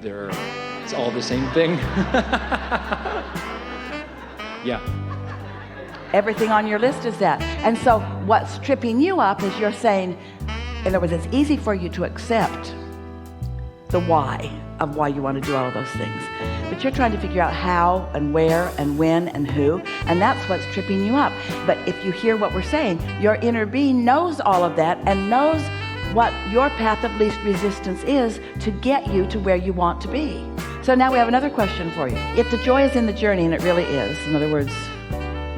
It's all the same thing. Yeah. Everything on your list is that. And so what's tripping you up is you're saying, in other words, it's easy for you to accept the why of why you want to do all of those things. But you're trying to figure out how and where and when and who, and that's what's tripping you up. But if you hear what we're saying, your inner being knows all of that and knows what your path of least resistance is to get you to where you want to be. So now we have another question for you. If the joy is in the journey, and it really is, in other words,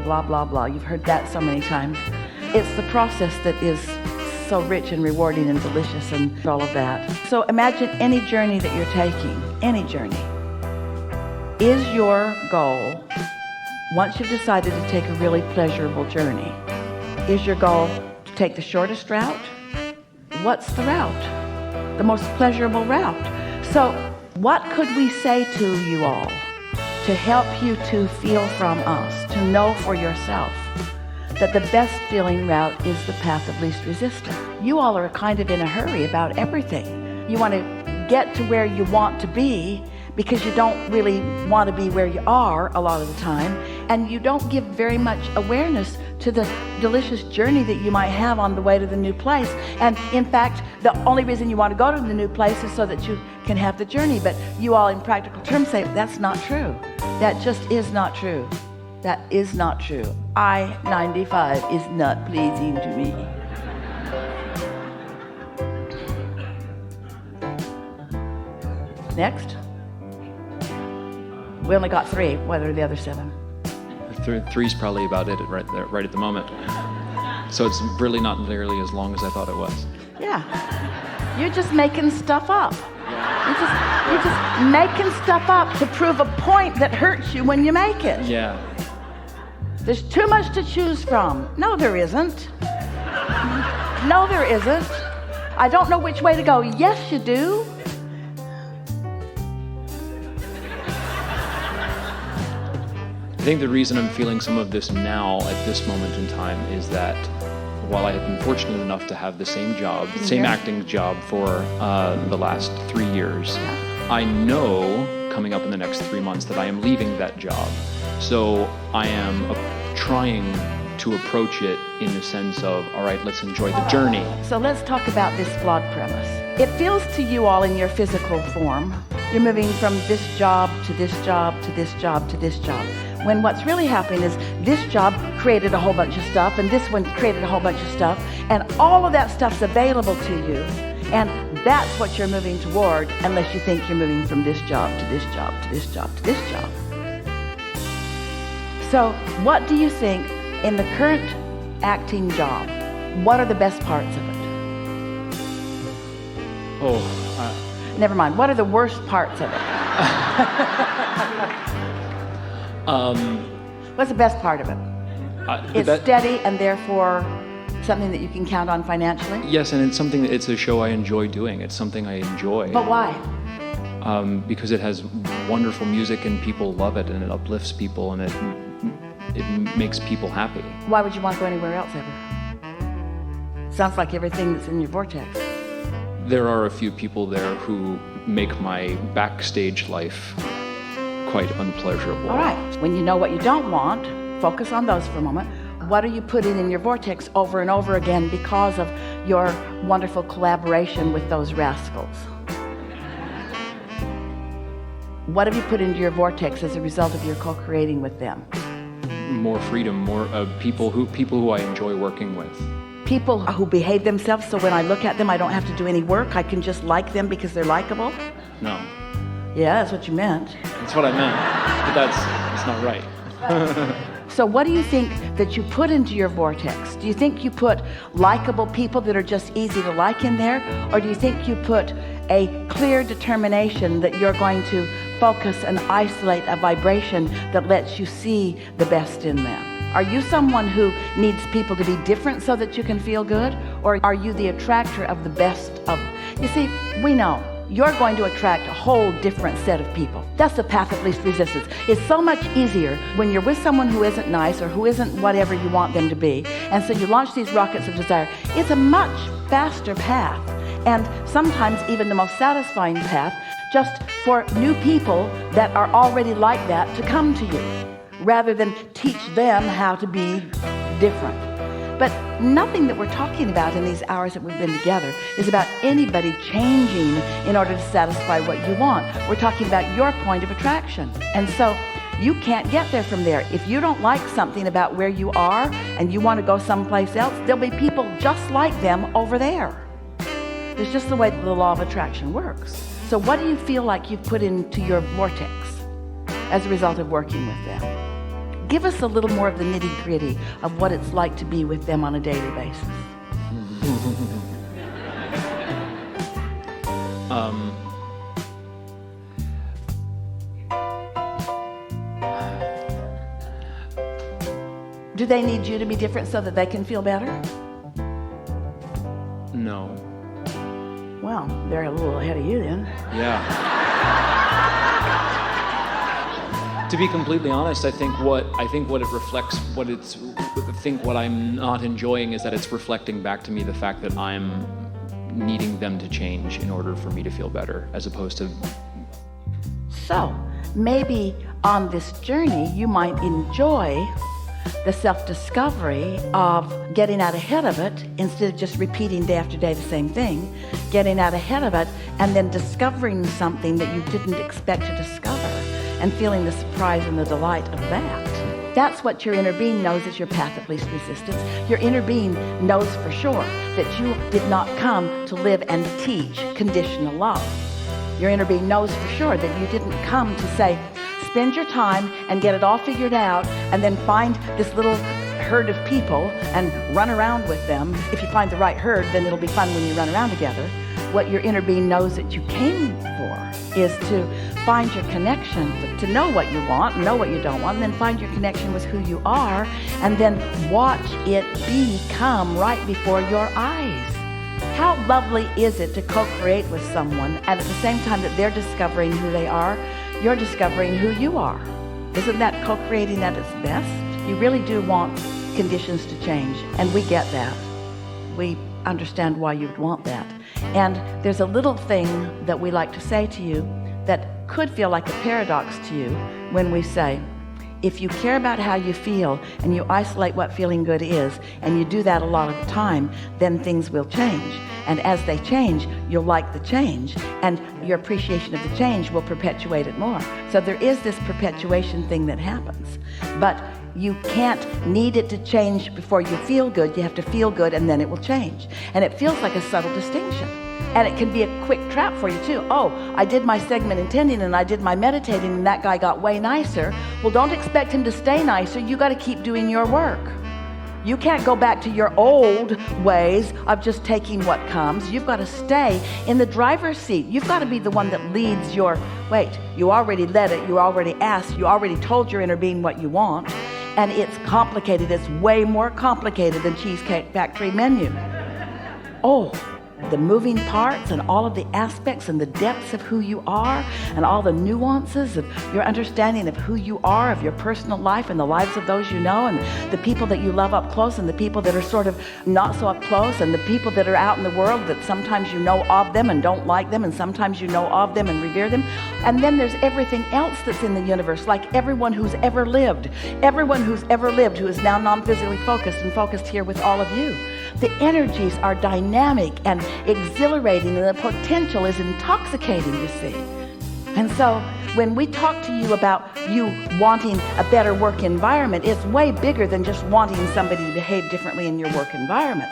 blah, blah, blah, you've heard that so many times. It's the process that is so rich and rewarding and delicious and all of that. So imagine any journey that you're taking, any journey. Is your goal, once you've decided to take a really pleasurable journey, is your goal to take the shortest route? What's the route? The most pleasurable route. So what could we say to you all to help you to feel from us, to know for yourself that the best feeling route is the path of least resistance? You all are kind of in a hurry about everything. You want to get to where you want to be because you don't really want to be where you are a lot of the time, and you don't give very much awareness to the delicious journey that you might have on the way to the new place. And in fact, the only reason you want to go to the new place is so that you can have the journey. But you all in practical terms say, that's not true. That just is not true. That is not true. I-95 is not pleasing to me. Next. We only got 3. What are the other 7? 3's probably about it right at the moment. So it's really not nearly as long as I thought it was. Yeah. You're just making stuff up. You're just making stuff up to prove a point that hurts you when you make it. Yeah. There's too much to choose from. No, there isn't. No, there isn't. I don't know which way to go. Yes, you do. I think the reason I'm feeling some of this now at this moment in time is that while I have been fortunate enough to have the same job, the same acting job for the last 3 years, I know coming up in the next 3 months that I am leaving that job. So I am trying to approach it in the sense of, all right, let's enjoy the journey. So let's talk about this flawed premise. It feels to you all in your physical form, you're moving from this job to this job to this job to this job. When what's really happening is this job created a whole bunch of stuff, and this one created a whole bunch of stuff, and all of that stuff's available to you, and that's what you're moving toward, unless you think you're moving from this job to this job to this job to this job. So what do you think in the current acting job, what are the best parts of it? Never mind. What are the worst parts of it? What's the best part of it? It's steady and therefore something that you can count on financially? Yes, and it's a show I enjoy doing. It's something I enjoy. But why? Because it has wonderful music and people love it, and it uplifts people, and it makes people happy. Why would you want to go anywhere else ever? Sounds like everything that's in your vortex. There are a few people there who make my backstage life quite unpleasurable. All right. When you know what you don't want, focus on those for a moment. What are you putting in your vortex over and over again because of your wonderful collaboration with those rascals? What have you put into your vortex as a result of your co-creating with them? More freedom, more people who I enjoy working with. People who behave themselves so when I look at them I don't have to do any work, I can just like them because they're likable? No. Yeah, that's what you meant. That's what I meant, but that's not right. So what do you think that you put into your vortex? Do you think you put likable people that are just easy to like in there? Or do you think you put a clear determination that you're going to focus and isolate a vibration that lets you see the best in them? Are you someone who needs people to be different so that you can feel good? Or are you the attractor of the best of? You see, we know you're going to attract a whole different set of people. That's the path of least resistance. It's so much easier when you're with someone who isn't nice or who isn't whatever you want them to be. And so you launch these rockets of desire. It's a much faster path, and sometimes even the most satisfying path just for new people that are already like that to come to you, rather than teach them how to be different. But nothing that we're talking about in these hours that we've been together is about anybody changing in order to satisfy what you want. We're talking about your point of attraction. And so you can't get there from there. If you don't like something about where you are and you want to go someplace else, there'll be people just like them over there. It's just the way the law of attraction works. So what do you feel like you've put into your vortex as a result of working with them? Give us a little more of the nitty-gritty of what it's like to be with them on a daily basis. Do they need you to be different so that they can feel better? No. Well, they're a little ahead of you then. Yeah. To be completely honest, I think what it reflects, what I'm not enjoying is that it's reflecting back to me the fact that I'm needing them to change in order for me to feel better, as opposed to... So, maybe on this journey, you might enjoy the self-discovery of getting out ahead of it instead of just repeating day after day the same thing, getting out ahead of it and then discovering something that you didn't expect to discover and feeling the surprise and the delight of that. That's what your inner being knows is your path of least resistance. Your inner being knows for sure that you did not come to live and teach conditional love. Your inner being knows for sure that you didn't come to say, spend your time and get it all figured out and then find this little herd of people and run around with them. If you find the right herd, then it'll be fun when you run around together. What your inner being knows that you came for is to find your connection, to know what you want, know what you don't want, and then find your connection with who you are, and then watch it become right before your eyes. How lovely is it to co-create with someone, and at the same time that they're discovering who they are, you're discovering who you are. Isn't that co-creating at its best? You really do want conditions to change, and we get that. We understand why you'd want that. And there's a little thing that we like to say to you that could feel like a paradox to you when we say, if you care about how you feel and you isolate what feeling good is, and you do that a lot of the time, then things will change. And as they change, you'll like the change, and your appreciation of the change will perpetuate it more. So there is this perpetuation thing that happens. But you can't need it to change before you feel good. You have to feel good, and then it will change. And it feels like a subtle distinction. And it can be a quick trap for you too. Oh, I did my segment intending and I did my meditating and that guy got way nicer. Well, don't expect him to stay nicer. You got to keep doing your work. You can't go back to your old ways of just taking what comes. You've got to stay in the driver's seat. You've got to be the one that leads your, wait, you already led it, you already asked, you already told your inner being what you want, and it's complicated. It's way more complicated than Cheesecake Factory menu. Oh, the moving parts and all of the aspects and the depths of who you are and all the nuances of your understanding of who you are, of your personal life and the lives of those you know, and the people that you love up close and the people that are sort of not so up close, and the people that are out in the world that sometimes you know of them and don't like them, and sometimes you know of them and revere them. And then there's everything else that's in the universe, like everyone who's ever lived who is now non-physically focused and focused here with all of you. The energies are dynamic and exhilarating, and the potential is intoxicating, you see. And so when we talk to you about you wanting a better work environment, it's way bigger than just wanting somebody to behave differently in your work environment.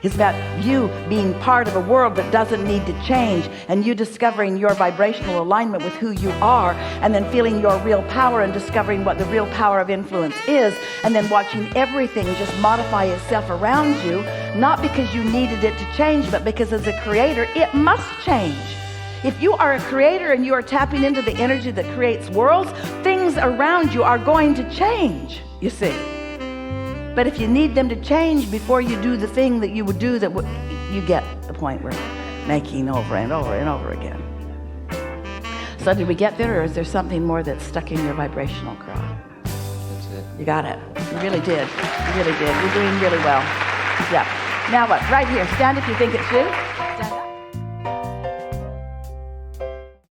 It's about you being part of a world that doesn't need to change, and you discovering your vibrational alignment with who you are, and then feeling your real power and discovering what the real power of influence is, and then watching everything just modify itself around you, not because you needed it to change, but because as a creator, it must change. If you are a creator and you are tapping into the energy that creates worlds, things around you are going to change, you see. But if you need them to change before you do the thing that you would do, you get the point we're making over and over and over again. So did we get there, or is there something more that's stuck in your vibrational craw? That's it. You got it. You really did. You really did. You're doing really well. Yeah. Now what? Right here. Stand if you think it's you.